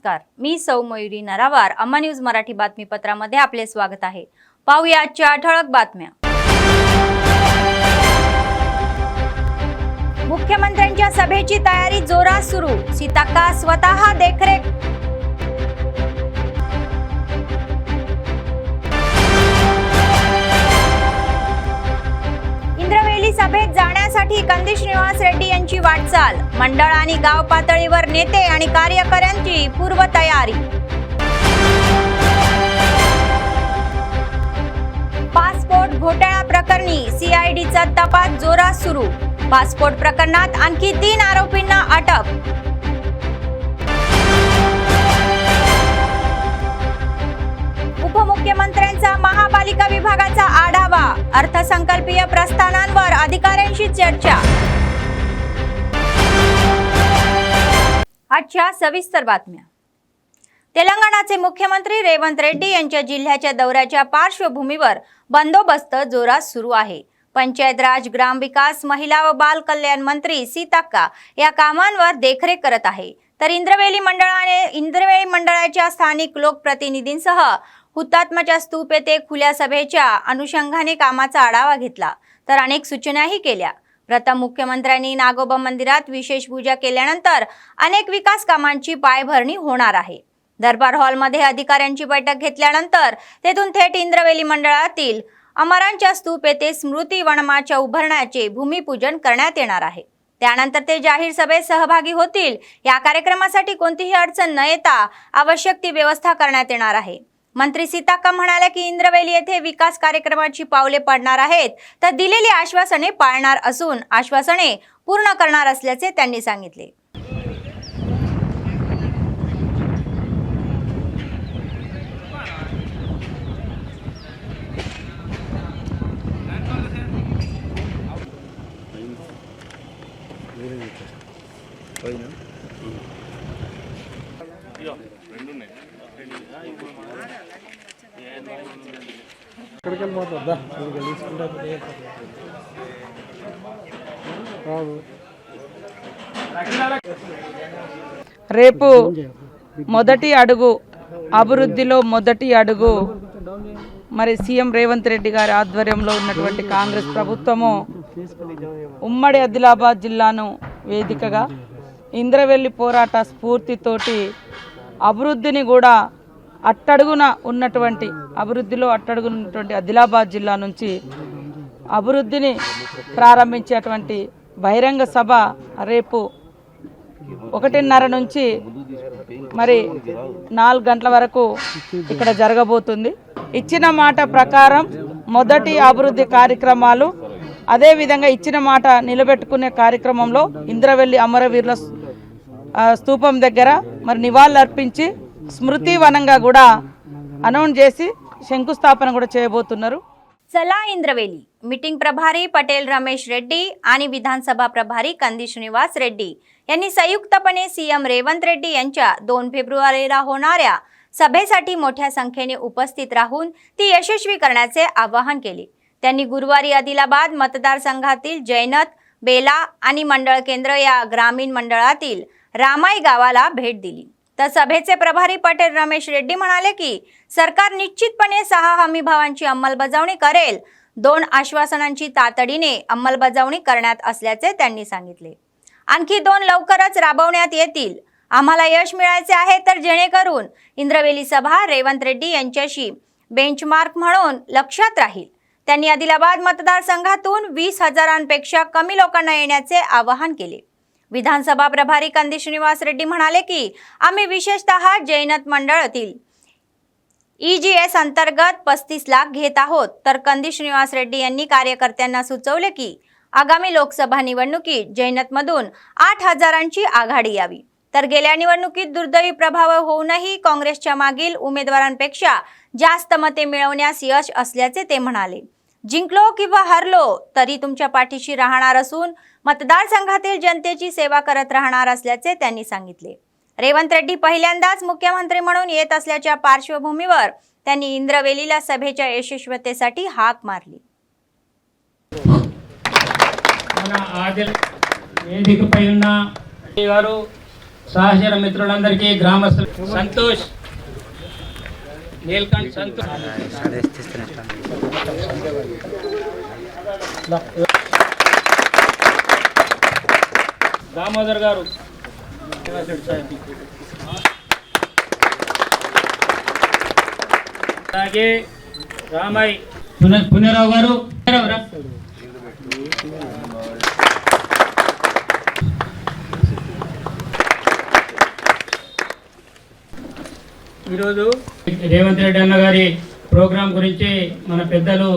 नमस्कार, मी सौ मयुरी नरावार. अम्मा न्यूज मराठी बातमीपत्रामध्ये आपले स्वागत आहे. पाहूया आजच्या ठळक बातम्या. मुख्यमंत्र्यांच्या सभेची तयारी जोरात सुरू. सीताक्का स्वतः देखरेख. इंद्रवेली सभेत जाण्यासाठी कंदी श्रीनिवास रेड्डी यांची वाटचाल. मंडळ आणि गाव पातळीवर नेते आणि कार्यकर्त्यांची पूर्वतयारी. पासपोर्ट घोटाळा प्रकरणी सीआयडीचा तपास जोरात सुरू. पासपोर्ट प्रकरणात आणखी 3 आरोपींना अटक. उपमुख्यमंत्र्यांचा महापालिका विभागाचा आढावा. अर्थसंकल्पीय प्रस्तावांवर अधिकाऱ्यांशी चर्चा. आजच्या सविस्तर बातम्या. तेलंगणाचे मुख्यमंत्री रेवंत रेड्डी यांच्या जिल्ह्याच्या दौऱ्याच्या पार्श्वभूमीवर बंदोबस्त जोरात सुरू आहे. पंचायत राज, ग्रामविकास, महिला व बाल कल्याण मंत्री सीताक्का या कामांवर देखरेख करत आहे. तर इंद्रवेली मंडळाच्या स्थानिक लोकप्रतिनिधींसह हुतात्माच्या स्तूप येथे खुल्या सभेच्या अनुषंगाने कामाचा आढावा घेतला. तर अनेक सूचनाही केल्या. प्रथम मुख्यमंत्र्यांनी नागोबा मंदिरात विशेष पूजा केल्यानंतर अनेक विकास कामांची पायाभरणी होणार आहे. दरबार हॉलमध्ये अधिकाऱ्यांची बैठक घेतल्यानंतर तेथून थेट इंद्रवेली मंडळातील अमरांच्या स्तूप येथे स्मृती वनमाच्या उभारण्याचे भूमिपूजन करण्यात येणार आहे. त्यानंतर ते जाहीर सभेत सहभागी होतील. या कार्यक्रमासाठी कोणतीही अडचण न येता आवश्यक ती व्यवस्था करण्यात येणार आहे. मंत्री सीताक्का म्हणाल्या की इंद्रवेली येथे विकास कार्यक्रमाची पावले पडणार आहेत, तर दिलेली आश्वासने पाळणार असून आश्वासने पूर्ण करणार असल्याचे त्यांनी सांगितले. రేపు మొదటి అడుగు అభివృద్ధిలో మొదటి అడుగు మరి సీఎం రేవంత్ రెడ్డి గారి ఆధ్వర్యంలో ఉన్నటువంటి కాంగ్రెస్ ప్రభుత్వము ఉమ్మడి ఆదిలాబాద్ జిల్లాను వేదికగా ఇంద్రవెల్లి పోరాట స్ఫూర్తితోటి అభివృద్ధిని కూడా అభివృద్ధిలో అట్టడుగున్నటువంటి ఆదిలాబాద్ జిల్లా నుంచి అభివృద్ధిని ప్రారంభించేటువంటి బహిరంగ సభ రేపు 1:30 నుంచి మరి 4 గంటల వరకు ఇక్కడ జరగబోతుంది. ఇచ్చిన మాట ప్రకారం మొదటి అభివృద్ధి కార్యక్రమాలు, అదేవిధంగా ఇచ్చిన మాట నిలబెట్టుకునే కార్యక్రమంలో ఇంద్రవెల్లి అమరవీరుల స్తూపం దగ్గర మరి నివాళులర్పించి స్మృతి వనంగా కూడా అనౌన్స్ చేసి శంకుస్థాపన కూడా చేయబోతున్నారు. चला इंद्रवेली. मीटिंग प्रभारी पटेल रमेश रेड्डी आणि विधानसभा प्रभारी कंदी श्रीनिवास रेड्डी यांनी संयुक्तपणे सीएम रेवंत रेड्डी यांच्या 2 फेब्रुवारीला होणाऱ्या सभेसाठी मोठ्या संख्येने उपस्थित राहून ती यशस्वी करण्याचे आवाहन केले. त्यांनी गुरुवारी आदिलाबाद मतदारसंघातील जैनत, बेला आणि मंडळ केंद्र या ग्रामीण मंडळातील रामाई गावाला भेट दिली. तर सभेचे प्रभारी पटेल रमेश रेड्डी म्हणाले की सरकार निश्चितपणे 6 हमीभावांची अंमलबजावणी करेल. 2 आश्वासनांची तातडीने अंमलबजावणी करण्यात असल्याचे त्यांनी सांगितले. आणखी 2 लवकरच राबवण्यात येतील. आम्हाला यश मिळायचे आहे, तर जेणेकरून इंद्रवेली सभा रेवंत रेड्डी यांच्याशी बेंचमार्क म्हणून लक्षात राहील. त्यांनी आदिलाबाद मतदारसंघातून 20,000पेक्षा कमी लोकांना येण्याचे आवाहन केले. विधानसभा प्रभारी कंदी श्रीनिवास रेड्डी म्हणाले की आम्ही विशेषतः जैनत मंडळातील EGS अंतर्गत 35 लाख घेत आहोत. तर कंदी श्रीनिवास रेड्डी यांनी कार्यकर्त्यांना सुचवले की आगामी लोकसभा निवडणुकीत जैनतमधून 8,000ची आघाडी यावी. तर गेल्या निवडणुकीत दुर्दैवी प्रभाव होऊनही काँग्रेसच्या मागील उमेदवारांपेक्षा जास्त मते मिळवण्यास यश असल्याचे ते म्हणाले. जिंकलो किंवा हरलो तरी तुमच्या पाठीशी राहणार असून मतदारसंघातील जनतेची सेवा करत राहणार असल्याचे त्यांनी सांगितले. रेवंत रेड्डी पहिल्यांदाच मुख्यमंत्री म्हणून येत असल्याच्या पार्श्वभूमीवर त्यांनी इंद्रवेलीला सभेच्या यशस्वीतेसाठी हाक मारली. మన ఆదిల్ వేదికపై ఉన్న గారు సహచర మిత్రులందరికీ గ్రామస్తులు సంతోష్ నీల్కంఠ్ సంతోష్ దామోదర్ గారు అలాగే రామయ్య పునరావు గారు ఈరోజు రేవంత్ రెడ్డి అన్న గారి ప్రోగ్రాం గురించి మన పెద్దలు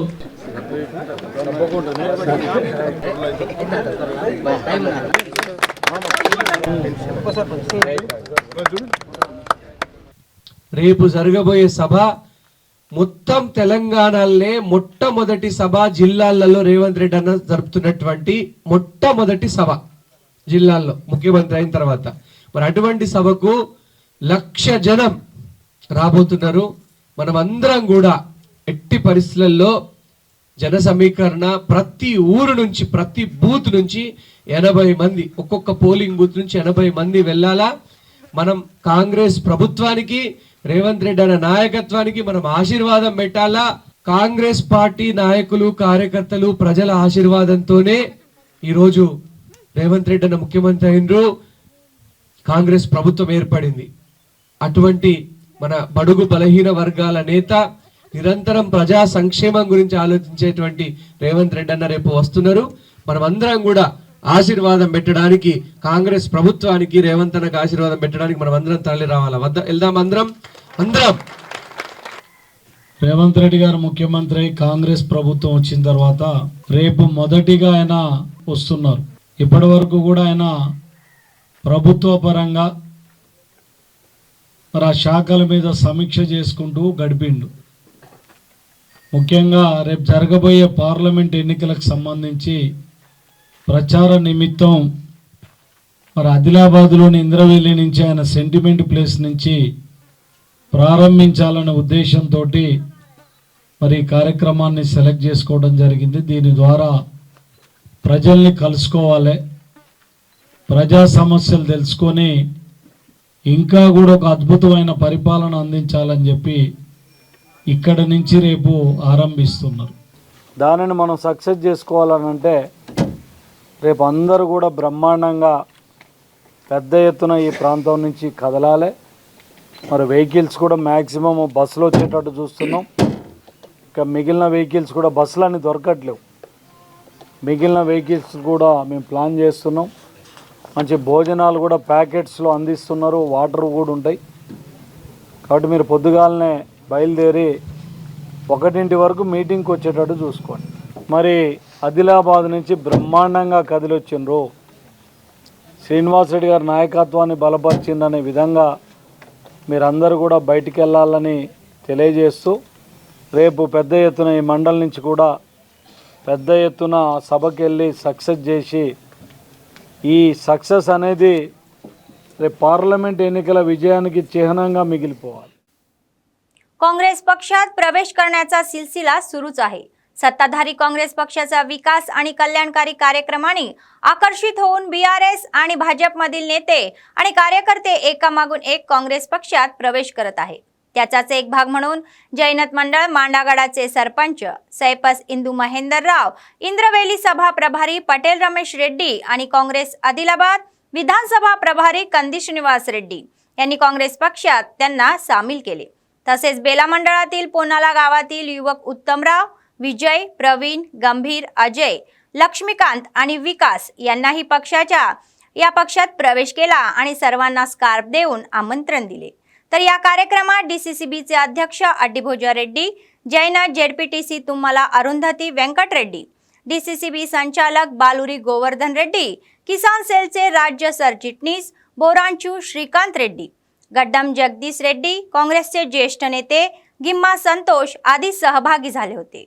రేపు జరగబోయే సభ మొత్తం తెలంగాణలోనే మొట్టమొదటి సభ జిల్లాలలో రేవంత్ రెడ్డి అన్న జరుపుతున్నటువంటి మొట్టమొదటి సభ జిల్లాల్లో ముఖ్యమంత్రి అయిన తర్వాత. మరి అటువంటి సభకు 1,00,000 జనం రాబోతున్నారు. మనం అందరం కూడా ఎట్టి పరిస్థితులలో జన సమీకరణ ప్రతి ఊరు నుంచి ప్రతి బూత్ నుంచి 80 మంది ఒక్కొక్క పోలింగ్ బూత్ నుంచి 80 మంది వెళ్ళాలా. మనం కాంగ్రెస్ ప్రభుత్వానికి రేవంత్ రెడ్డి అన్న నాయకత్వానికి మనం ఆశీర్వాదం పెట్టాలా. కాంగ్రెస్ పార్టీ నాయకులు కార్యకర్తలు ప్రజల ఆశీర్వాదంతోనే ఈరోజు రేవంత్ రెడ్డి అన్న ముఖ్యమంత్రి అయినరు, కాంగ్రెస్ ప్రభుత్వం ఏర్పడింది. అటువంటి మన బడుగు బలహీన వర్గాల నేత, నిరంతరం ప్రజా సంక్షేమం గురించి ఆలోచించేటువంటి రేవంత్ రెడ్డి అన్న రేపు వస్తున్నారు. మనం అందరం కూడా ఆశీర్వాదం పెట్టడానికి, కాంగ్రెస్ ప్రభుత్వానికి రేవంత్ అన్నకు ఆశీర్వాదం పెట్టడానికి మనం అందరం తరలి రావాలా. వెళ్దాం అందరం. రేవంత్ రెడ్డి గారు ముఖ్యమంత్రి కాంగ్రెస్ ప్రభుత్వం వచ్చిన తర్వాత రేపు మొదటిగా ఆయన వస్తున్నారు. ఇప్పటి వరకు కూడా ఆయన ప్రభుత్వ పరంగా మరి ఆ శాఖల మీద సమీక్ష చేసుకుంటూ గడిపిండు. ముఖ్యంగా రేపు జరగబోయే పార్లమెంట్ ఎన్నికలకు సంబంధించి ప్రచార నిమిత్తం మరి ఆదిలాబాద్లోని ఇంద్రవెల్లి నుంచి ఆయన సెంటిమెంట్ ప్లేస్ నుంచి ప్రారంభించాలనే ఉద్దేశంతో మరి ఈ కార్యక్రమాన్ని సెలెక్ట్ చేసుకోవడం జరిగింది. దీని ద్వారా ప్రజల్ని కలుసుకోవాలి, ప్రజా సమస్యలు తెలుసుకొని ఇంకా కూడా ఒక అద్భుతమైన పరిపాలన అందించాలని చెప్పి ఇక్కడ నుంచి రేపు ఆరంభిస్తున్నారు. దానిని మనం సక్సెస్ చేసుకోవాలనంటే రేపు అందరూ కూడా బ్రహ్మాండంగా పెద్ద ఎత్తున ఈ ప్రాంతం నుంచి కదలాలి. మరి వెహికల్స్ కూడా మ్యాక్సిమం బస్సులు వచ్చేటట్టు చూస్తున్నాం. ఇంకా మిగిలిన వెహికల్స్ కూడా బస్సులన్నీ దొరకట్లేవు. మిగిలిన వెహికల్స్ కూడా మేము ప్లాన్ చేస్తున్నాం. మంచి భోజనాలు కూడా ప్యాకెట్స్లో అందిస్తున్నారు, వాటర్ కూడా ఉంటాయి. కాబట్టి మీరు పొద్దుగాలనే బయలుదేరి 1 వరకు మీటింగ్కి వచ్చేటట్టు చూసుకోండి. మరి ఆదిలాబాద్ నుంచి బ్రహ్మాండంగా కదిలొచ్చిండ్రు. శ్రీనివాస్ రెడ్డి గారి నాయకత్వాన్ని బలపరిచిందనే విధంగా మీరందరూ కూడా బయటికి వెళ్ళాలని తెలియజేస్తూ రేపు పెద్ద ఎత్తున ఈ మండలి నుంచి కూడా పెద్ద ఎత్తున సభకి వెళ్ళి సక్సెస్ చేసి ఈ సక్సెస్ అనేది రేపు पार्लमेंट एन्निकల विजयाనికి चिन्हांगा मिगिलिपोవాలి. काँग्रेस पक्षात प्रवेश करण्याचा सिलसिला सुरूच आहे. सत्ताधारी काँग्रेस पक्षाचा विकास आणि कल्याणकारी कार्यक्रमांनी आकर्षित होऊन बीआरएस आणि भाजपमधील नेते आणि कार्यकर्ते एकामागून एक काँग्रेस पक्षात प्रवेश करत आहेत. त्याचाच एक भाग म्हणून जैनत मंडळ मांडागडाचे सरपंच सैपस इंदू महेंदरराव, इंद्रवेली सभा प्रभारी पटेल रमेश रेड्डी आणि काँग्रेस आदिलाबाद विधानसभा प्रभारी कंदी श्रीनिवास रेड्डी यांनी काँग्रेस पक्षात त्यांना सामील केले. तसेच बेला मंडळातील पोनाला गावातील युवक उत्तमराव, विजय, प्रवीण, गंभीर, अजय, लक्ष्मीकांत आणि विकास यांनाही या पक्षात प्रवेश केला आणि सर्वांना स्कार्फ देऊन आमंत्रण दिले. तर या कार्यक्रमात डीसीसीबीचे अध्यक्ष अड्डीभोजा रेड्डी, जैनत जेडपीटीसी तुम्हाला अरुंधती वेंकट रेड्डी, डीसीसीबी संचालक बालुरी गोवर्धन रेड्डी, किसान सेलचे राज्य सरचिटणीस बोरांचू श्रीकांत रेड्डी, गड्डम जगदीश रेड्डी, काँग्रेसचे ज्येष्ठ नेते गिम्मा संतोष आदी सहभागी झाले होते.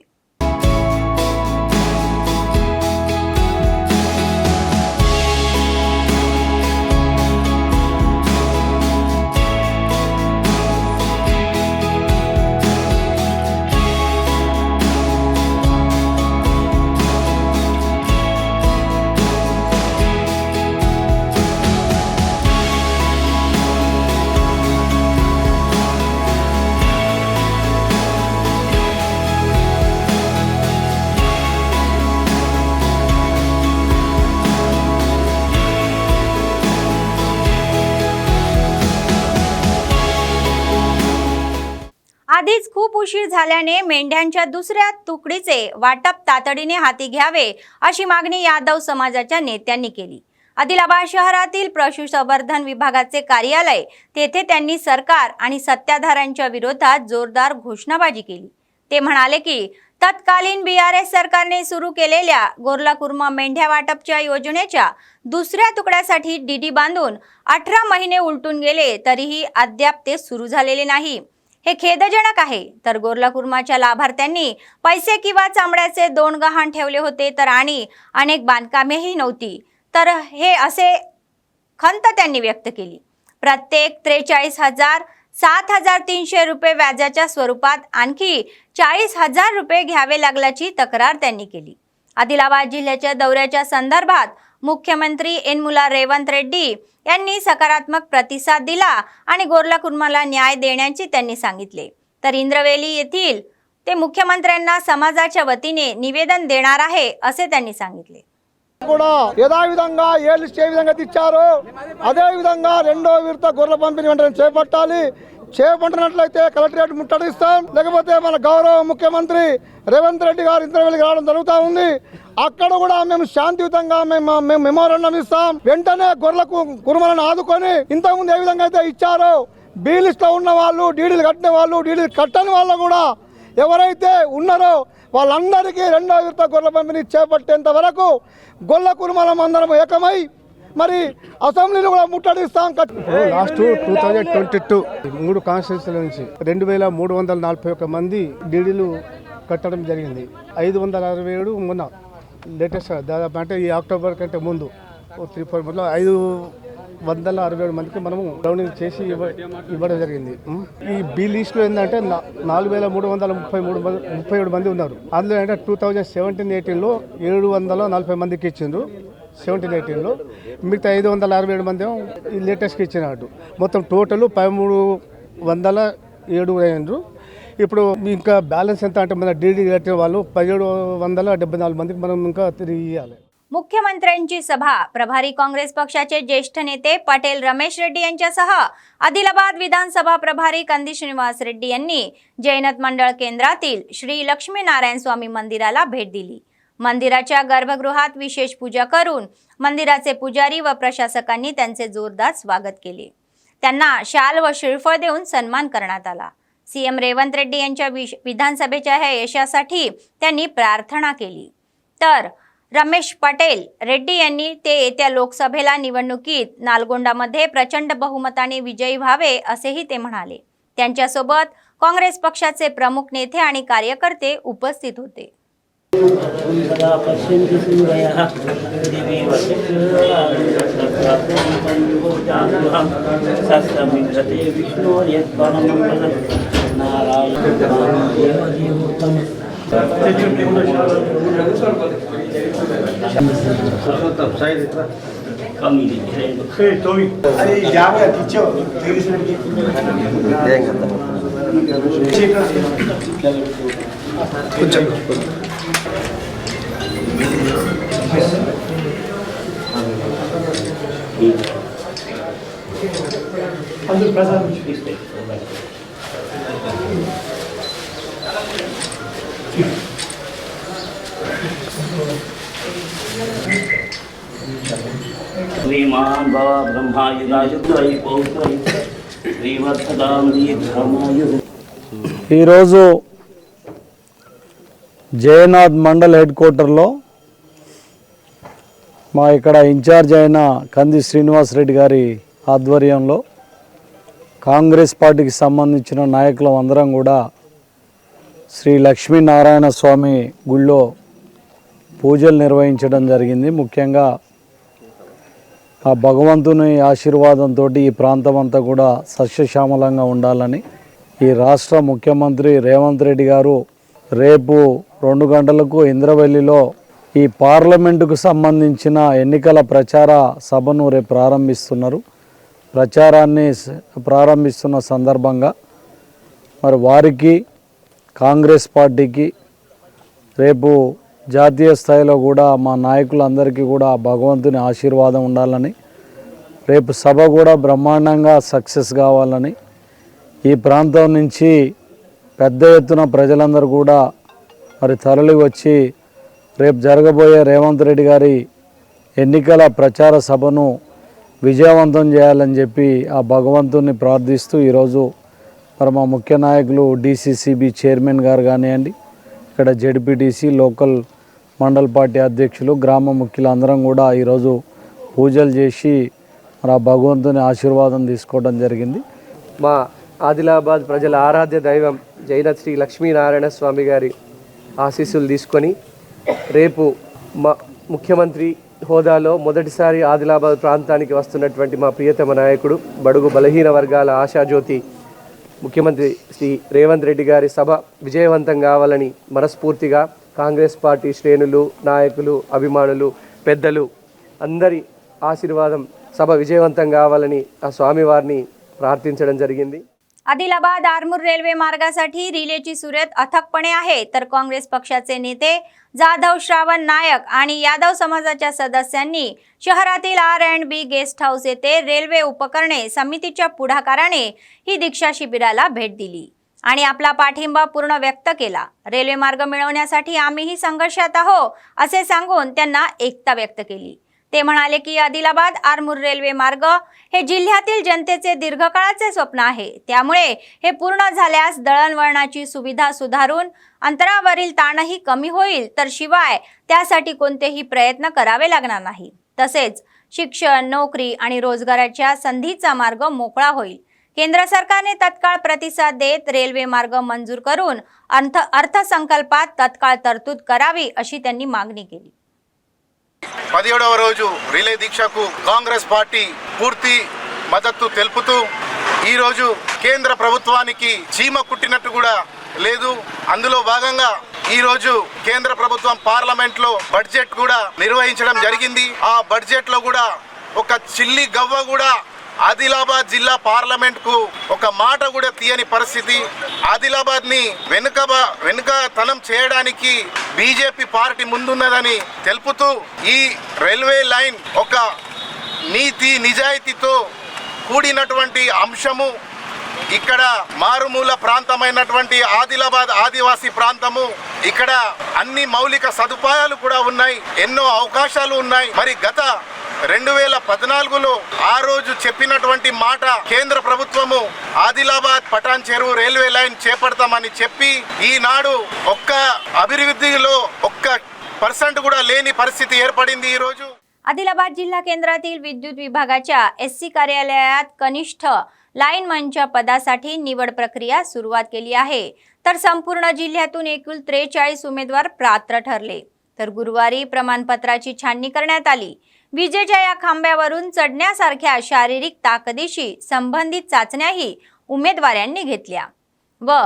उशीर झाल्याने मेंढ्यांच्या दुसऱ्या तुकडीचे वाटप तातडीने हाती घ्यावे अशी मागणी यादव समाजाच्या नेत्यांनी केली। आदिलाबाद शहरातील पशुसंवर्धन विभागाचे कार्यालय तेथे त्यांनी सरकार आणि सत्ताधाऱ्यांच्या विरोधात जोरदार घोषणाबाजी केली। ते म्हणाले की तत्कालीन BRS सरकारने सुरू केलेल्या गोरला कुर्मा मेंढ्या वाटपच्या योजनेच्या दुसऱ्या तुकड्यासाठी डीडी बांधून 18 महिने उलटून गेले तरीही अद्याप ते सुरू झालेले नाही। हे खेदजनक आहे। तर गोरला कुर्माच्या लाभार्थ्यांनी पैसे किंवा चामड्याचे 2 गहाण ठेवले होते तर आणि अनेक बांधकामेही नव्हती, तर हे असे खंत त्यांनी व्यक्त केली। प्रत्येक 43,000 7,300 रुपये व्याजाच्या स्वरूपात आणखी 40,000 रुपये घ्यावे लागल्याची तक्रार त्यांनी केली। आदिलाबाद जिल्ह्याच्या दौऱ्याच्या संदर्भात मुख्यमंत्री यनमुला रेवंत रेड्डी यांनी सकारात्मक प्रतिसाद दिला आणि गोरला कुर्माला न्याय देण्याचे त्यांनी सांगितले। तर इंद्रवेली येथील ते मुख्यमंत्र्यांना समाजाच्या वतीने निवेदन देणार आहे असे त्यांनी सांगितले। కూడా యథావిధంగా ఏ లిస్ట్ ఏ విధంగా ఇచ్చారో అదే విధంగా రెండో విడత గొర్రెల పంపిణీ వెంటనే చేపట్టాలి। చేపట్టినట్లయితే కలెక్టరేట్ ముట్టడిస్తాం, లేకపోతే మన గౌరవ ముఖ్యమంత్రి రేవంత్ రెడ్డి గారు ఇంద్రవెల్లికి రావడం జరుగుతూ ఉంది। అక్కడ కూడా మేము శాంతియుతంగా మేము మెమోరాండం ఇస్తాం। వెంటనే గొర్రెల కుర్మలను ఆదుకొని ఇంతకుముందు ఏ విధంగా అయితే ఇచ్చారో బి లిస్ట్ లో ఉన్న వాళ్ళు, డీడీలు కట్టిన వాళ్ళు, డీడీలు కట్టని వాళ్ళు కూడా ఎవరైతే ఉన్నారో వాళ్ళందరికీ రెండో విడత గొర్రెల పంపిణీ చేపట్టేంత వరకు గొల్ల కుర్మలం అందరం ఏకమై మరి అసెంబ్లీని కూడా ముట్టడిస్తాం। లాస్ట్ 2022 3 కాన్స్టిట్యూన్సీల నుంచి 2,341 మంది డీడీలు కట్టడం జరిగింది। 567 మొన్న లేటెస్ట్ దాదాపు అంటే ఈ అక్టోబర్ కంటే ముందు 3-4 మంత్లో 567 మందికి మనము డౌనింగ్ చేసి ఇవ్వడం జరిగింది। ఈ బి లిస్టులో ఏంటంటే 4,337 మంది ఉన్నారు। అందులో అంటే 2017-18లో 740 మందికి ఇచ్చిండ్రు, 17-18లో మిగతా 567 మంది ఈ లేటెస్ట్కి ఇచ్చినట్టు మొత్తం టోటల్ 1,307 అయ్యిండ్రు। ఇప్పుడు ఇంకా బ్యాలెన్స్ ఎంత అంటే మన డీడీ కట్టిన వాళ్ళు 1,774 మందికి మనం ఇంకా తిరిగి ఇవ్వాలి। मुख्यमंत्र्यांची सभा प्रभारी काँग्रेस पक्षाचे ज्येष्ठ नेते पटेल रमेश रेड्डी यांच्यासह आदिलाबाद विधानसभा प्रभारी कंदी श्रीनिवास रेड्डी यांनी जैनत मंडळ केंद्रातील श्री लक्ष्मीनारायण स्वामी मंदिराला भेट दिली। मंदिराच्या गर्भगृहात विशेष पूजा करून मंदिराचे पुजारी व प्रशासकांनी त्यांचे जोरदार स्वागत केले। त्यांना शाल व श्रीफळ देऊन सन्मान करण्यात आला। सीएम रेवंत रेड्डी यांच्या विधानसभेच्या ह्या यशासाठी त्यांनी प्रार्थना केली। तर रमेश पटेल रेड्डी यांनी ते येत्या लोकसभेला निवडणुकीत नालगोंडामध्ये प्रचंड बहुमताने विजयी व्हावे असेही ते म्हणाले। त्यांच्यासोबत काँग्रेस पक्षाचे प्रमुख नेते आणि कार्यकर्ते उपस्थित होते। श्रीमान बाबा ब्रह्मायुधायुद्धायि पौत्रायि श्रीवत्सदां दीर्घमायु। ఈరోజు జయనాథ్ మండల్ హెడ్ క్వార్టర్లో మా ఇక్కడ ఇన్ఛార్జ్ అయిన కంది శ్రీనివాస్ రెడ్డి గారి ఆధ్వర్యంలో కాంగ్రెస్ పార్టీకి సంబంధించిన నాయకులం అందరం కూడా శ్రీ లక్ష్మీనారాయణ స్వామి గుళ్ళో పూజలు నిర్వహించడం జరిగింది। ముఖ్యంగా ఆ భగవంతుని ఆశీర్వాదంతో ఈ ప్రాంతం అంతా కూడా సస్యశ్యామలంగా ఉండాలని ఈ రాష్ట్ర ముఖ్యమంత్రి రేవంత్ రెడ్డి గారు రేపు 2 గంటలకు ఇంద్రవెల్లిలో ఈ పార్లమెంటుకు సంబంధించిన ఎన్నికల ప్రచార సభను రేపు ప్రారంభిస్తున్నారు। ప్రచారాన్ని ప్రారంభిస్తున్న సందర్భంగా మరి వారికి కాంగ్రెస్ పార్టీకి రేపు జాతీయ స్థాయిలో కూడా మా నాయకులందరికీ కూడా భగవంతుని ఆశీర్వాదం ఉండాలని, రేపు సభ కూడా బ్రహ్మాండంగా సక్సెస్ కావాలని, ఈ ప్రాంతం నుంచి పెద్ద ఎత్తున ప్రజలందరూ కూడా మరి తరలి వచ్చి రేపు జరగబోయే రేవంత్ రెడ్డి గారి ఎన్నికల ప్రచార సభను విజయవంతం చేయాలని చెప్పి ఆ భగవంతుని ప్రార్థిస్తూ ఈరోజు మరి మా ముఖ్య నాయకులు DCCB చైర్మన్ గారు కానివ్వండి, ఇక్కడ జెడ్పీటీసీ లోకల్ మండల్ పార్టీ అధ్యక్షులు, గ్రామ ముఖ్యులు అందరం కూడా ఈరోజు పూజలు చేసి మరి ఆ భగవంతుని ఆశీర్వాదం తీసుకోవడం జరిగింది. మా ఆదిలాబాద్ ప్రజల ఆరాధ్య దైవం జైనత్ శ్రీ లక్ష్మీనారాయణ స్వామి గారి ఆశీస్సులు తీసుకొని రేపు మా ముఖ్యమంత్రి హోదాలో మొదటిసారి ఆదిలాబాద్ ప్రాంతానికి వస్తున్నటువంటి మా ప్రియతమ నాయకుడు, బడుగు బలహీన వర్గాల ఆశాజ్యోతి ముఖ్యమంత్రి శ్రీ రేవంత్ రెడ్డి గారి సభ విజయవంతం కావాలని మనస్ఫూర్తిగా కాంగ్రెస్ పార్టీ శ్రేణులు, నాయకులు, అభిమానులు, పెద్దలు అందరి ఆశీర్వాదం సభ విజయవంతం కావాలని ఆ स्वामीवारनी प्रार्थించడం జరిగింది. आदिलाबाद आरमूर रेल्वे मार्गासाठी रिलेची सुरेत अथकपणे आहे, तर काँग्रेस पक्षाचे नेते जाधव श्रावण नायक आणि यादव समाजाच्या सदस्यांनी शहरातील R&B गेस्ट हाऊस येथे रेल्वे उपकरणे समितीच्या पुढाकाराने ही दीक्षा शिबिराला भेट दिली आणि आपला पाठिंबा पूर्ण व्यक्त केला. रेल्वे मार्ग मिळवण्यासाठी आम्हीही संघर्षात आहोत असे सांगून त्यांना एकता व्यक्त केली. ते म्हणाले की आदिलाबाद आरमूर रेल्वे मार्ग हे जिल्ह्यातील जनतेचे दीर्घकाळाचे स्वप्न आहे. त्यामुळे हे पूर्ण झाल्यास दळणवळणाची सुविधा सुधारून अंतरावरील ताणही कमी होईल, तर शिवाय त्यासाठी कोणतेही प्रयत्न करावे लागणार नाही. तसेच शिक्षण, नोकरी आणि रोजगाराच्या संधीचा मार्ग मोकळा होईल. केंद्र सरकारने तत्काळ प्रतिसाद देत रेल्वे मार्ग मंजूर करून अर्थसंकल्पात तत्काळ तरतूद करावी अशी त्यांनी मागणी केली. 17వ రోజు రిలే దీక్షకు కాంగ్రెస్ పార్టీ పూర్తి మద్దతు తెలుపుతూ ఈ రోజు కేంద్ర ప్రభుత్వానికి చీమ కుట్టినట్టు కూడా లేదు. అందులో భాగంగా ఈ రోజు కేంద్ర ప్రభుత్వం పార్లమెంట్ లో బడ్జెట్ కూడా నిర్వహించడం జరిగింది. ఆ బడ్జెట్ లో కూడా ఒక చిల్లి గవ్వ కూడా ఆదిలాబాద్ జిల్లా పార్లమెంట్ కు ఒక మాట కూడా తీయని పరిస్థితి. ఆదిలాబాద్ ని వెనుకతనం చేయడానికి బీజేపీ పార్టీ ముందున్నదని తెలుపుతూ ఈ రైల్వే లైన్ ఒక నీతి నిజాయితీతో కూడినటువంటి అంశము. ఇక్కడ మారుమూల ప్రాంతమైనటువంటి ఆదిలాబాద్ ఆదివాసీ ప్రాంతము, ఇక్కడ అన్ని మౌలిక సదుపాయాలు కూడా ఉన్నాయి, ఎన్నో అవకాశాలు ఉన్నాయి. మరి గత 2014లో ఆ రోజు చెప్పినటువంటి మాట కేంద్ర ప్రభుత్వము ఆదిలాబాద్ పటాన్ చెరువు రైల్వే లైన్ చేపడతామని చెప్పి ఈనాడు ఒక్క అభివృద్ధిలో 1% కూడా లేని పరిస్థితి ఏర్పడింది. ఈ రోజు आदिलाबाद जिल्हा केंद्रातील विद्युत विभागाच्या SC कार्यालयात कनिष्ठ लाईनमनच्या पदासाठी निवड प्रक्रिया सुरुवात केली आहे, तर संपूर्ण जिल्ह्यातून एकूण 43 उमेदवार पात्र ठरले. तर गुरुवारी प्रमाणपत्राची छाननी करण्यात आली. विजेच्या या खांब्यावरून चढण्यासारख्या शारीरिक ताकदीशी संबंधित चाचण्याही उमेदवारांनी घेतल्या व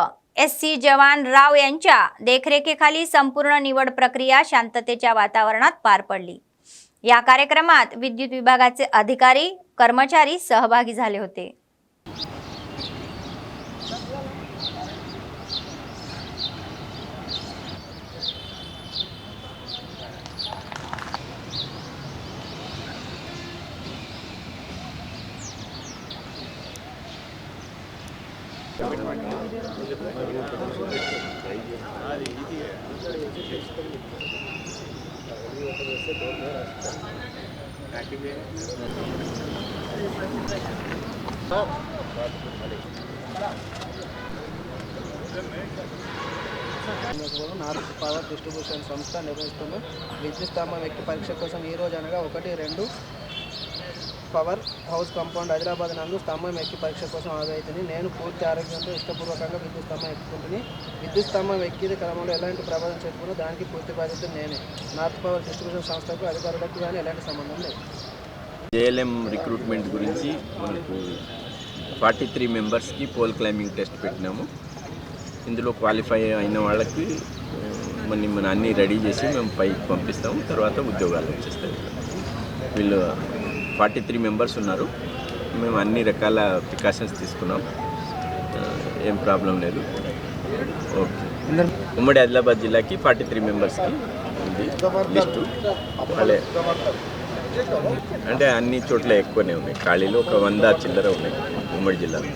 SC जवान राव यांच्या देखरेखीखाली संपूर्ण निवड प्रक्रिया शांततेच्या वातावरणात पार पडली. या कार्यक्रमात विद्युत विभागाचे अधिकारी, कर्मचारी सहभागी झाले होते. నార్త్ పవర్ డిస్ట్రిబ్యూషన్ సంస్థ నిర్వహిస్తున్న విద్యుత్ స్తంభం ఎక్కి పరీక్ష కోసం ఈ రోజు అనగా 1-2 పవర్ హౌస్ కాంపౌండ్ హైదరాబాద్ నందు స్తంభం ఎక్కి పరీక్ష కోసం ఆగైతుంది. నేను పూర్తి ఆరోగ్యంతో ఇష్టపూర్వకంగా విద్యుత్ స్తంభం ఎక్కుకుంటుని. విద్యుత్ స్తంభం ఎక్కిన క్రమంలో ఎలాంటి ప్రమాదం చెప్పుకున్నా దానికి పూర్తి బాధ్యత నేనే. నార్త్ పవర్ డిస్ట్రిబ్యూషన్ సంస్థకు అధికారులకు కానీ ఎలాంటి సంబంధం లేదు. JLM రిక్రూట్మెంట్ గురించి మనకు 43 మెంబర్స్కి పోల్ క్లైంబింగ్ టెస్ట్ పెట్టినాము. ఇందులో క్వాలిఫై అయిన వాళ్ళకి మన అన్నీ రెడీ చేసి మేము పైకి పంపిస్తాము. తర్వాత ఉద్యోగాలు వచ్చేస్తాయి. వీళ్ళు 43 మెంబర్స్ ఉన్నారు. మేము అన్ని రకాల ప్రికాషన్స్ తీసుకున్నాం, ఏం ప్రాబ్లం లేదు. ఓకే, ఉమ్మడి ఆదిలాబాద్ జిల్లాకి 43 మెంబర్స్కి ఉంది లిస్టు. వాళ్ళే అంటే అన్ని చోట్ల ఎక్కువనే ఉన్నాయి, ఖాళీలు ఒక 100 చిల్లర ఉన్నాయి ఉమ్మడి జిల్లాలో.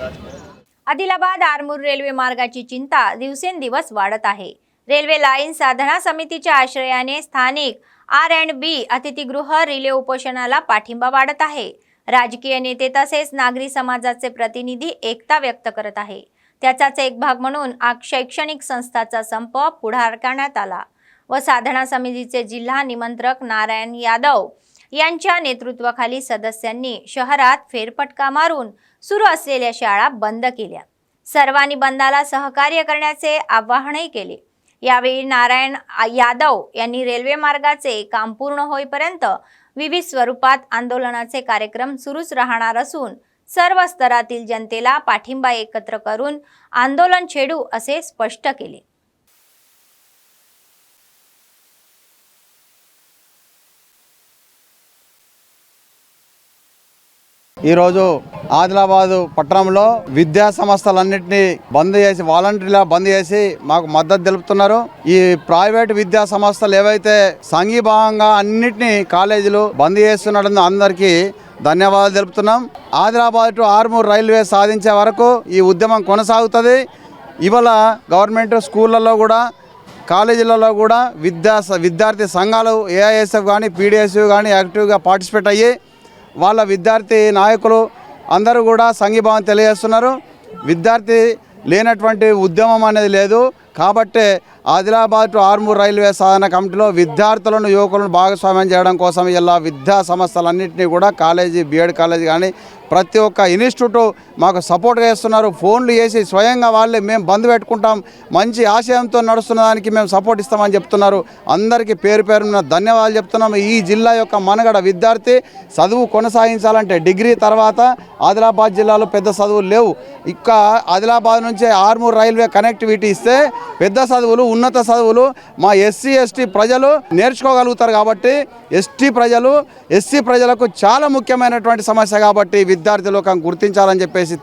आदिलाबाद आरमूर रेल्वे मार्गाची चिंता दिवसेंदिवस वाढत आहे। रेल्वे लाईन साधना समितीच्या आश्रयाने स्थानिक R&B अतिथीगृह रिले उपोषणाला पाठिंबा वाढत आहे। राजकीय नेते तसेच नागरी समाजाचे प्रतिनिधी एकता व्यक्त करत आहे। त्याचाच एक भाग म्हणून आज शैक्षणिक संस्थांचा संप पुढाकारण्यात आला व साधना समितीचे जिल्हा निमंत्रक नारायण यादव यांच्या नेतृत्वाखाली सदस्यांनी शहरात फेरफटका मारून सुरू असलेल्या शाळा बंद केल्या। सर्वांनी बंदाला सहकार्य करण्याचे आवाहनही केले। यावेळी नारायण यादव यांनी रेल्वे मार्गाचे काम पूर्ण होईपर्यंत विविध स्वरूपात आंदोलनाचे कार्यक्रम सुरूच राहणार असून सर्व स्तरातील जनतेला पाठिंबा एकत्र करून आंदोलन छेडू असे स्पष्ट केले। ఈరోజు ఆదిలాబాద్ పట్టణంలో విద్యా సంస్థలన్నింటినీ బంద్ చేసి వాలంటీర్లా బంద్ చేసి మాకు మద్దతు తెలుపుతున్నారు। ఈ ప్రైవేట్ విద్యా సంస్థలు ఏవైతే సంఘీభావంగా అన్నింటినీ కాలేజీలు బంద్ చేస్తున్నట్టు అందరికీ ధన్యవాదాలు తెలుపుతున్నాం। ఆదిలాబాద్ టు ఆర్మూర్ రైల్వే సాధించే వరకు ఈ ఉద్యమం కొనసాగుతుంది। ఇవాళ గవర్నమెంట్ స్కూళ్ళల్లో కూడా కాలేజీలలో కూడా విద్యార్థి సంఘాలు ఏఐఎస్ఎఫ్ కానీ పీడిఎస్యు కానీ యాక్టివ్గా పార్టిసిపేట్ అయ్యి వాళ్ళ విద్యార్థి నాయకులు అందరూ కూడా సంఘీభావం తెలియజేస్తున్నారు। విద్యార్థి లేనటువంటి ఉద్యమం అనేది లేదు కాబట్టి ఆదిలాబాద్ టు ఆర్మూర్ రైల్వే సాధన కమిటీలో విద్యార్థులను యువకులను భాగస్వామ్యం చేయడం కోసం ఇలా విద్యా సంస్థలన్నింటినీ కూడా కాలేజీ బీఎడ్ కాలేజీ కానీ ప్రతి ఒక్క ఇన్స్టిట్యూట్ మాకు సపోర్ట్ చేస్తున్నారు। ఫోన్లు చేసి స్వయంగా వాళ్ళే మేము బంద్ పెట్టుకుంటాం, మంచి ఆశయంతో నడుస్తున్న దానికి మేము సపోర్ట్ ఇస్తామని చెప్తున్నారు। అందరికీ పేరు పేరున ధన్యవాదాలు చెప్తున్నాము। ఈ జిల్లా యొక్క మనగడ విద్యార్థి చదువు కొనసాగించాలంటే డిగ్రీ తర్వాత ఆదిలాబాద్ జిల్లాలో పెద్ద చదువులు లేవు। ఇక ఆదిలాబాద్ నుంచి ఆర్మూర్ రైల్వే కనెక్టివిటీ ఇస్తే పెద్ద చదువులు ఉన్నత చదువులు మా ఎస్సీ ఎస్టీ ప్రజలు నేర్చుకోగలుగుతారు కాబట్టి ఎస్సీ ప్రజలకు చాలా ముఖ్యమైనటువంటి సమస్య కాబట్టి విద్యార్థి లోకం గుర్తించాలని చెప్పేసి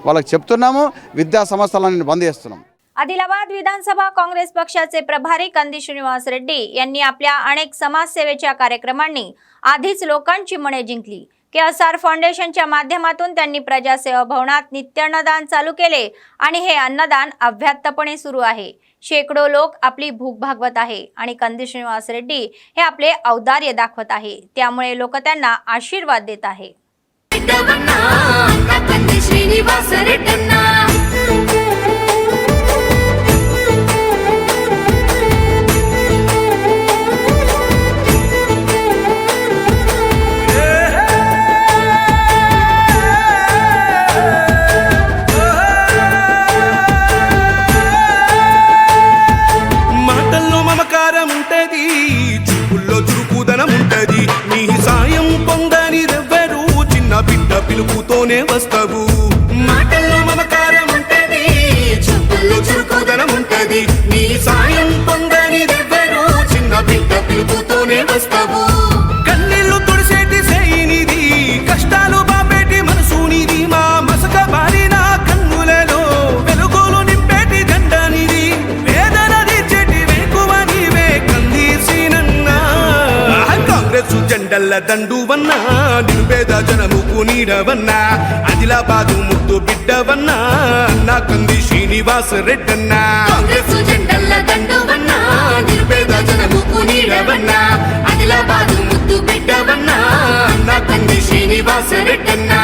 వాళ్ళకి చెప్తున్నాము। విద్యా సంస్థలను బంద్ చేస్తున్నాం। आदिलाबाद विधानसभा काँग्रेस पक्षाचे प्रभारी कंदी श्रीनिवास रेड्डी यांनी आपल्या अनेक समाजसेवेच्या कार्यक्रमांनी आधीच लोकांची मने जिंकली। KSR फाउंडेशनच्या माध्यमातून त्यांनी प्रजासेवा भवनात नित्य अन्नदान चालू केले आणि हे अन्नदान अव्याहतपणे सुरू आहे। शेकडो लोक आपली भूक भागवत आहे आणि कंदी श्रीनिवास रेड्डी हे आपले औदार्य दाखवत आहे, त्यामुळे लोक त्यांना आशीर्वाद देत आहे। పిలుపుతోనే వస్తావు మాటల్లో మమకారం ఉంటది, చూపుల్లో చురుకుదనం ఉంటది, నీ సాయం పొందనిదెవ్వరు చిన్న బిడ్డ పిలుపుతోనే వస్తావు। కన్నీళ్లు తుడిసేటి సేయినిది, కష్టాలు బాపేటి మనసునిది, మా మసక బారిన కన్నులలో వెలుగులు నింపేటి జెండానిది, వేదన తీర్చేటి వేకువ నీవే కందీసినన్నా। కాంగ్రెస్ జెండల్ల దండువన్నా, నిరుపేద జనముకు నీడవన్నా, ఆదిలాబాదు ముద్దు బిడ్డవన్నా, నా కంది శ్రీనివాస్ రెడ్డన్నా। కాంగ్రెస్ జెండల్ల దండువన్నా, నిరుపేద జనముకు నీడవన్నా, ఆదిలాబాదు ముద్దు బిడ్డవన్నా, నా కంది శ్రీనివాస్ రెడ్డన్నా।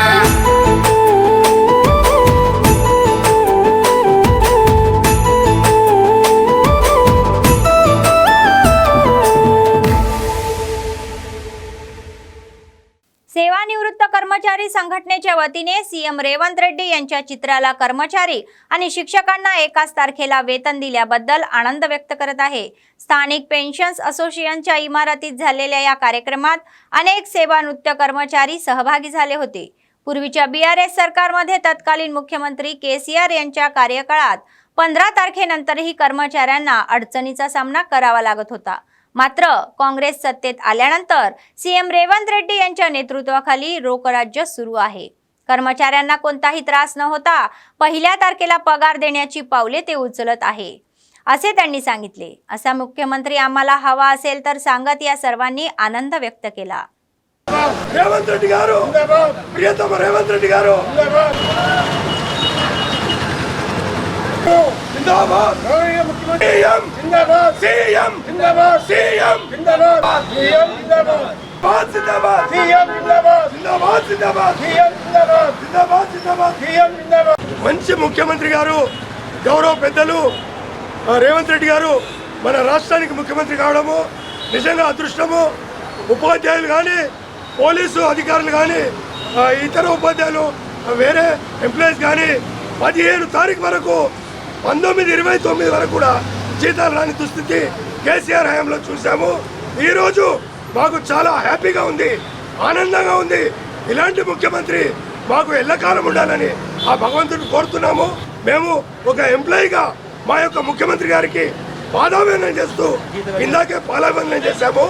सेवानिवृत्त कर्मचारी संघटनेच्या वतीने सीएम रेवंत रेड्डी यांच्या चित्राला कर्मचारी आणि शिक्षकांना एकाच तारखेला वेतन दिल्याबद्दल आनंद व्यक्त करत आहे। स्थानिक पेन्शन्स असोसिएशनच्या इमारतीत झालेल्या या कार्यक्रमात अनेक सेवानिवृत्त कर्मचारी सहभागी झाले होते। पूर्वीच्या BRS सरकारमध्ये तत्कालीन मुख्यमंत्री KCR यांच्या कार्यकाळात 15 तारखेनंतरही कर्मचाऱ्यांना अडचणीचा सामना करावा लागत होता। मात्र काँग्रेस सत्तेत आल्यानंतर सीएम रेवंत रेड्डी यांच्या नेतृत्वाखाली रोखराज्य सुरू आहे। कर्मचाऱ्यांना कोणताही त्रास न होता पहिल्या तारखेला पगार देण्याची पावले ते उचलत आहे असे त्यांनी सांगितले। असा मुख्यमंत्री आम्हाला हवा असेल तर सांगत या सर्वांनी आनंद व्यक्त केला। रेवंत रेड्डी गारू जिंदाबाद, प्रियतम रेवंत रेड्डी गारू जिंदाबाद। జిందాబాద్ సీఎం జిందాబాద్ సీఎం జిందాబాద్ సీఎం జిందాబాద్ సీఎం జిందాబాద్ జిందాబాద్ సీఎం జిందాబాద్ జిందాబాద్ జిందాబాద్ సీఎం జిందాబాద్ జిందాబాద్ జిందాబాద్ సీఎం జిందాబాద్. మంచి ముఖ్యమంత్రి గారు, గౌరవ పెద్దలు రేవంత్ రెడ్డి గారు మన రాష్ట్రానికి ముఖ్యమంత్రి కావడము నిజంగా అదృష్టము. ఉపాధ్యాయులు కానీ, పోలీసు అధికారులు కానీ, ఇతర ఉపాధ్యాయులు, వేరే ఎంప్లాయీస్ కానీ 15 తారీఖు వరకు 19-29 వరకు కూడా జీతాలు రాని దుస్థితి కేసీఆర్ హయాంలో చూసాము. ఈరోజు మాకు చాలా హ్యాపీగా ఉంది, ఆనందంగా ఉంది. ఇలాంటి ముఖ్యమంత్రి మాకు ఎల్లకాలం ఉండాలని ఆ భగవంతుడిని కోరుతున్నాము. మేము ఒక ఎంప్లాయీగా మా యొక్క ముఖ్యమంత్రి గారికి పాదాభివందనం చేస్తూ ఇందాకే పాదాభివందనం చేశాము.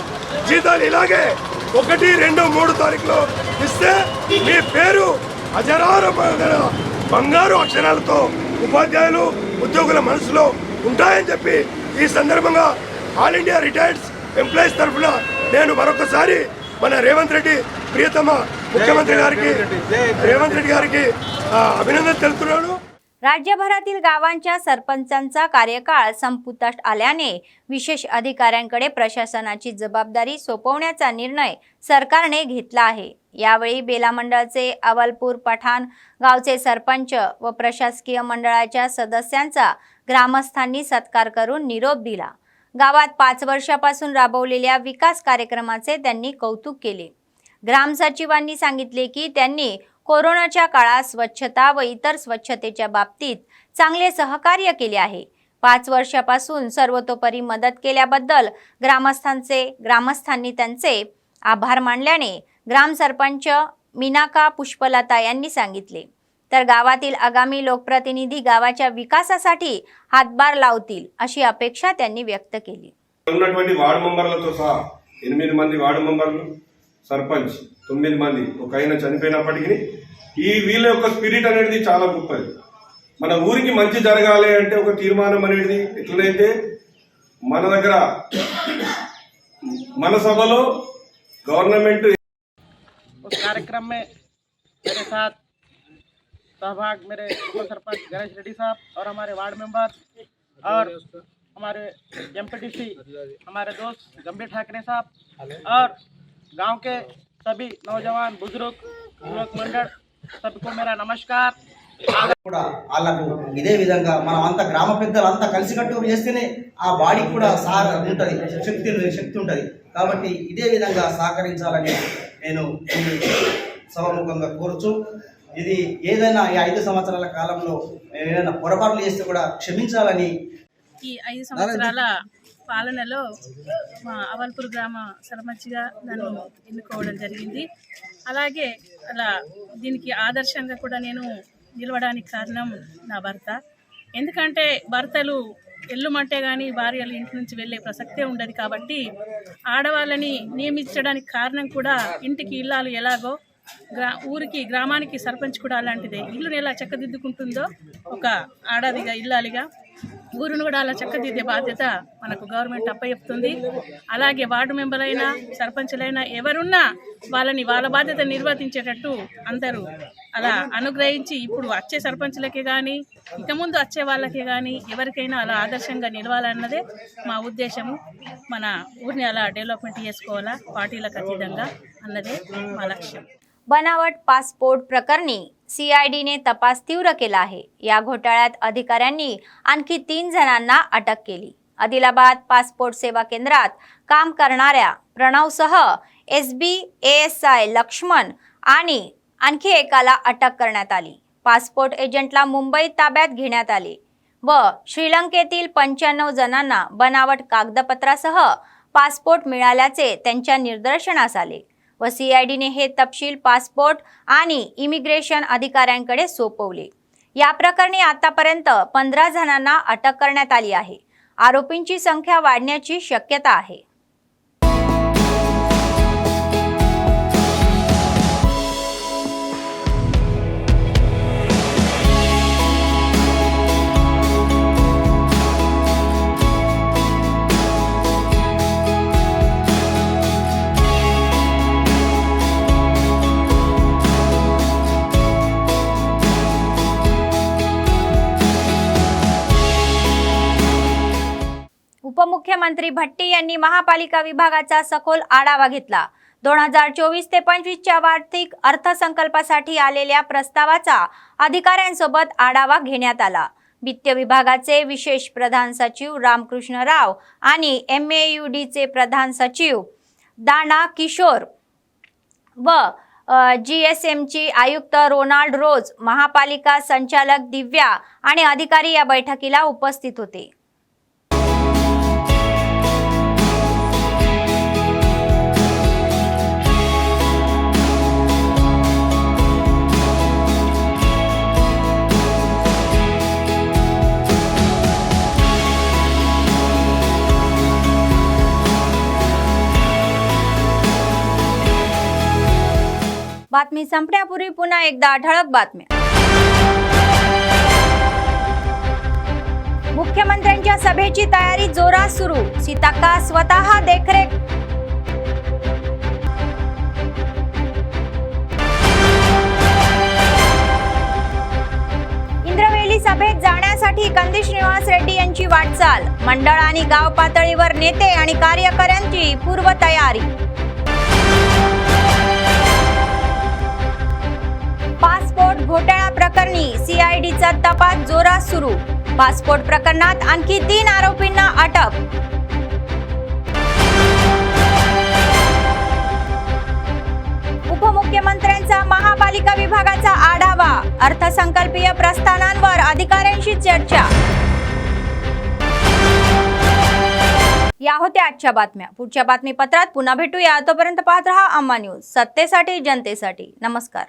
జీతాలు ఇలాగే 1, 2, 3 తారీఖులో ఇస్తే మీ పేరు అజరారమైన బంగారు అక్షరాలతో ఉపాధ్యాయులు, ఉద్యోగుల మనసులో ఉంటాయని చెప్పి ఈ సందర్భంగా ఆల్ ఇండియా రిటైర్డ్స్ ఎంప్లాయీస్ తరఫున నేను మరొకసారి మన రేవంత్ రెడ్డి ప్రియతమ मुख्यमंत्री रेवंत रेड्डी गाరికి अभिनंदन తెలుపుతున్నాను। राज्यभरातील गावांच्या सरपंचांचा कार्यकाळ संपुष्टात आल्याने विशेष अधिकाऱ्यांकडे प्रशासनाची जबाबदारी सोपवण्याचा निर्णय सरकारने घेतला आहे। यावेळी बेला मंडळाचे अवलपूर पठाण गावचे सरपंच व प्रशासकीय मंडळाच्या सदस्यांचा ग्रामस्थांनी सत्कार करून निरोप दिला। गावात 5 वर्षापासून राबवलेल्या विकास कार्यक्रमाचे त्यांनी कौतुक केले। ग्राम सचिवांनी सांगितले की त्यांनी कोरोनाच्या काळात स्वच्छता व इतर स्वच्छतेच्या बाबतीत चांगले सहकार्य केले आहे। 5 वर्षापासून सर्वतोपरी मदत केल्याबद्दल ग्रामस्थांनी त्यांचे आभार मानल्याने ग्राम सरपंच मीनाका पुष्पलता यांनी सांगितले। तर गावातील आगामी लोकप्रतिनिधी गावाच्या विकासासाठी हातभार लावतील अशी अपेक्षा त्यांनी व्यक्त केली। ఉన్నటువంటి వార్డు మెంబర్లతో సహా 8 మంది వార్డు మెంబర్లు సర్పంచ్ 9 మంది ఒక ఆయన చనిపోయినప్పటికీ ఈ వీళ్ళ యొక్క స్పిరిట్ అనేది చాలా గొప్పది। మన ఊరికి మంచి జరగాలి అంటే ఒక తీర్మానం అనేది ఎట్లనైతే మన దగ్గర మన సభలో गवर्नमेंट उस कार्यक्रम में मेरे साथ सहभाग मेरे उप सरपंच गणेश रेड्डी साहब और हमारे वार्ड मेंबर और हमारे एमपीटीसी हमारे दोस्त गंभीर ठाकरे साहब और गांव के सभी नौजवान बुजुर्ग युवक मंडल सबको मेरा नमस्कार। కూడా వాళ్ళకు ఇదే విధంగా మనం అంతా గ్రామ పెద్దలు అంతా కలిసికట్టుగా చేస్తేనే ఆ బాడీకి కూడా ఉంటుంది శక్తి ఉంటుంది కాబట్టి ఇదే విధంగా సహకరించాలని నేను సభముఖంగా కోరుచు ఇది ఏదైనా ఈ 5 సంవత్సరాల కాలంలో ఏదైనా పొరపాట్లు చేస్తే కూడా క్షమించాలని ఈ 5 సంవత్సరాల పాలనలో మా అవల్పూర్ గ్రామ సర్పంచ్గా నన్ను ఎన్నుకోవడం జరిగింది। అలాగే అలా దీనికి ఆదర్శంగా కూడా నేను నిలవడానికి కారణం నా భర్త। ఎందుకంటే భర్తలు ఎల్లుమంటే కానీ భార్యలు ఇంటి నుంచి వెళ్ళే ప్రసక్తే ఉండదు కాబట్టి ఆడవాళ్ళని నియమించడానికి కారణం కూడా ఇంటికి ఇల్లాలు ఎలాగో ఊరికి గ్రామానికి సర్పంచ్ కూడా అలాంటిదే। ఇల్లుని ఎలా చక్కదిద్దుకుంటుందో ఒక ఆడదిగా ఇల్లాలిగా ఊరును కూడా అలా చక్కదిద్దే బాధ్యత మనకు గవర్నమెంట్ అప్పచెప్తుంది। అలాగే వార్డు మెంబర్లైనా సర్పంచులైనా ఎవరున్నా వాళ్ళని వాళ్ళ బాధ్యత నిర్వర్తించేటట్టు అందరూ అలా అనుగ్రహించి ఇప్పుడు వచ్చే సర్పంచులకే కానీ ఇక ముందు వచ్చే వాళ్ళకే కానీ ఎవరికైనా అలా ఆదర్శంగా నిలవాలన్నదే మా ఉద్దేశము। మన ఊరిని అలా డెవలప్మెంట్ చేసుకోవాలా పార్టీలకు అతీతంగా అన్నదే మా లక్ష్యం। बनावट पासपोर्ट प्रकरणी सीआयडीने तपास तीव्र केला आहे। या घोटाळ्यात अधिकाऱ्यांनी आणखी 3 जणांना अटक केली। आदिलाबाद पासपोर्ट सेवा केंद्रात काम करणाऱ्या प्रणवसह SBASI लक्ष्मण आणि आणखी एकाला अटक करण्यात आली। पासपोर्ट एजंटला मुंबईत ताब्यात घेण्यात आले व श्रीलंकेतील 95 जणांना बनावट कागदपत्रासह पासपोर्ट मिळाल्याचे त्यांच्या निदर्शनास आले व सीआयडीने हे तपशील पासपोर्ट आणि इमिग्रेशन अधिकाऱ्यांकडे सोपवले। या प्रकरणी आतापर्यंत 15 जणांना अटक करण्यात आली आहे। आरोपींची संख्या वाढण्याची शक्यता आहे। उपमुख्यमंत्री भट्टी यांनी महापालिका विभागाचा सखोल आढावा घेतला. 2024 ते 25च्या आर्थिक अर्थसंकल्पासाठी आलेल्या प्रस्तावाचा अधिकाऱ्यांसोबत आढावा घेण्यात आला. वित्त विभागाचे विशेष प्रधान सचिव रामकृष्ण राव आणि MAUDचे प्रधान सचिव दाना किशोर व GSMची आयुक्त रोनाल्ड रोज, महापालिका संचालक दिव्या आणि अधिकारी या बैठकीला उपस्थित होते. बातमी संपण्यापूर्वी पुन्हा एकदा ठळक बातम्या. मुख्यमंत्र्यांच्या सभेची तयारी जोरात सुरू. सीताक्का स्वतः देखरेख. इंद्रवेली सभेत जाण्यासाठी कंदी श्रीनिवास रेड्डी यांची वाटचाल. मंडळ आणि गाव पातळीवर नेते आणि कार्यकर्त्यांची पूर्वतयारी. पासपोर्ट घोटाळा प्रकरणी CIDचा तपास जोरात सुरू. पासपोर्ट प्रकरणात आणखी 3 आरोपींना अटक. उपमुख्यमंत्र्यांचा महापालिका विभागाचा आढावा. अर्थसंकल्पीय प्रस्तावांवर अधिकाऱ्यांशी चर्चा. या होत्या आजच्या बातम्या. पुढच्या बातमीपत्रात पुन्हा भेटूया. तोपर्यंत पाहत रहा अम्मा न्यूज, सत्तेसाठी जनतेसाठी. नमस्कार.